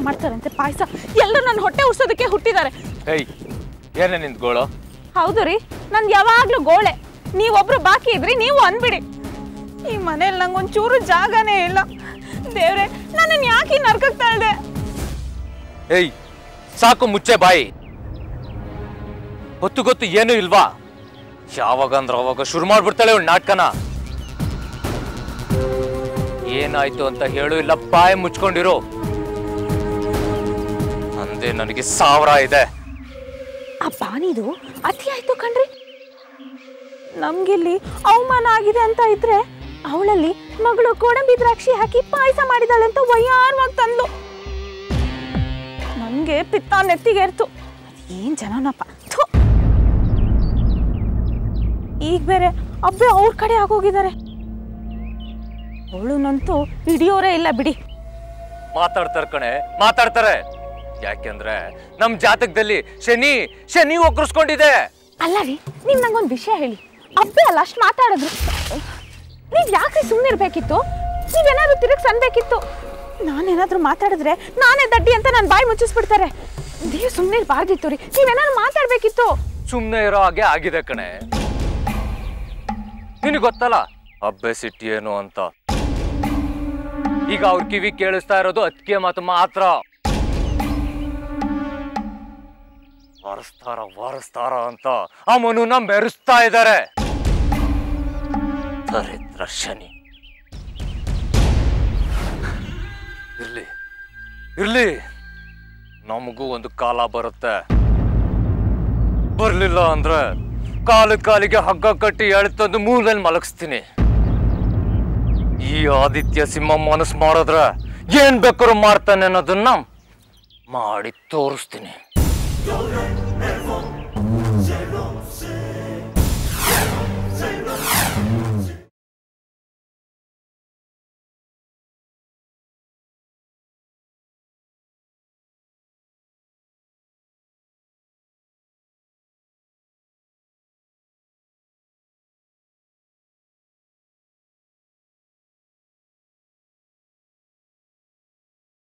ಮಾಡ್ತಾರಂತೆ ಪಾಯಸ. ಎಲ್ಲರೂ ನನ್ನ ಹೊಟ್ಟೆ ಉರ್ಸೋದಕ್ಕೆ ಹುಟ್ಟಿದ್ದಾರೆ. ಏಯ್ ಏನೇ ನಿಂದ ಗೋಳು? ಹೌದು ರೀ, ನಂದು ಯಾವಾಗ್ಲೂ ಗೋಳೆ. ನೀವೊಬ್ರು ಬಾಕಿ ಇದ್ರಿ, ನೀವು ಅನ್ಬಿಡಿ. ಈ ಮನೇಲಿ ನಂಗೊಂಚೂರು ಜಾಗನೇ ಇಲ್ಲ. ದೇವ್ರೆ, ನನ್ನನ್ನು ಯಾಕೆ ಈ ನರ್ಕಕ್ಕೆ ತಳ್ದೆ? ಏಯ್ ಸಾಕು, ಮುಚ್ಚೆ ಬಾಯಿ. ಗೊತ್ತು ಗೊತ್ತು ಏನೂ ಇಲ್ವಾ? ಯಾವಾಗ ಅಂದ್ರೆ ಅವಾಗ ಶುರು ಮಾಡ್ಬಿಡ್ತಾಳೆ ಅವಳು ನಾಟಕನ. ಏನಾಯ್ತು ಅಂತ ಹೇಳು, ಇಲ್ಲ ಬಾಯಿ ಮುಚ್ಕೊಂಡಿರು. ಅಂದೇ ನನಗೆ 1000 ಇದೆ. ಆ ಬಾನಿದು ಅತಿ ಆಯ್ತು ಕಣ್ರಿ. ನಮ್ಗಿಲ್ಲಿ ಅವಮಾನ ಆಗಿದೆ ಅಂತ ಇದ್ರೆ ಅವಳಲ್ಲಿ ಮಗಳು ಗೋಡಂಬಿ ದ್ರಾಕ್ಷಿ ಹಾಕಿ ಪಾಯಸ ಮಾಡಿದಾಳೆ ಅಂತ ವಯ್ಯಾರವಾಗಿ ತಂದ್ಲು. ನನ್ಗೆ ಪಿತ್ತ ನೆತ್ತಿಗೇರ್ತು. ಏನ್ ಜನನಪ್ಪ. ಈಗ ಬೇರೆ ಅಬ್ಬೆ ಅವ್ರ ಕಡೆ ಆಗೋಗಿದ್ದಾರೆ. ಅವಳುನಂತೂ ಹಿಡಿಯೋರೇ ಇಲ್ಲ ಬಿಡಿ. ಮಾತಾಡ್ತಾರೆ ಕಣೆ, ಮಾತಾಡ್ತಾರೆ. ಯಾಕೆಂದ್ರೆ ನಮ್ ಜಾತಕದಲ್ಲಿ ಶನಿ ಶನಿ ಒಕ್ಕರ್ಸ್ಕೊಂಡಿದೆ. ಅಲ್ಲ ರೀ, ನೀವ್ ನಂಗೊಂದು ವಿಷಯ ಹೇಳಿ. ಅಬ್ಬೆ ಅಲ್ಲ ಅಷ್ಟು ಮಾತಾಡಿದ್ರು, ನೀವ್ ಯಾಕ್ರಿ ಸುಮ್ಮನಿರ್ಬೇಕಿತ್ತು? ನೀವೇನಾದ್ರು ತಿರುಗಿ ಸನ್ಬೇಕಿತ್ತು. ನಾನೇನಾದ್ರೂ ಮಾತಾಡಿದ್ರೆ ನಾನೇ ದಡ್ಡಿ ಅಂತ ನನ್ನ ಬಾಯಿ ಮುಚ್ಚಿಸ್ಬಿಡ್ತಾರೆ. ನೀವು ಸುಮ್ಮನೆ ಇರಬಾರ್ದಿತ್ತು ರೀ, ನೀವೇನಾದ್ರು ಮಾತಾಡ್ಬೇಕಿತ್ತು. ಸುಮ್ಮನೆ ಇರೋ ಹಾಗೆ ಆಗಿದೆ ಕಣೆ. ನಿನಗೆ ಗೊತ್ತಲ್ಲ ಅಬ್ಬೆ ಸಿಟ್ಟಿ ಏನು ಅಂತ. ಈಗ ಅವ್ರ ಕಿವಿ ಕೇಳಿಸ್ತಾ ಇರೋದು ಅತ್ತಿಗೆ ಮಾತು ಮಾತ್ರ. ವಾರಸ್ತಾರ ಅಂತ ಆ ಮನುನ ಮೆರೆಸ್ತಾ ಇದ್ದಾರೆ. ದರಿದ್ರ ಶನಿ. ಇರ್ಲಿ ಇರ್ಲಿ, ನಮಗೂ ಒಂದು ಕಾಲ ಬರುತ್ತೆ. ಬರ್ಲಿಲ್ಲ ಅಂದ್ರೆ ಕಾಲಿಗೆ ಹಗ್ಗ ಕಟ್ಟಿ ಎಳ್ತಂದು ಮೂಲೆಯಲ್ಲಿ ಮಲಗಿಸ್ತೀನಿ. ಈ ಆದಿತ್ಯ ಸಿಂಹ ಮನಸ್ಸು ಮಾಡಿದ್ರೆ ಏನ್ ಬೇಕಾದ್ರೂ ಮಾಡ್ತಾನೆ ಅನ್ನೋದನ್ನ ಮಾಡಿ ತೋರಿಸ್ತೀನಿ.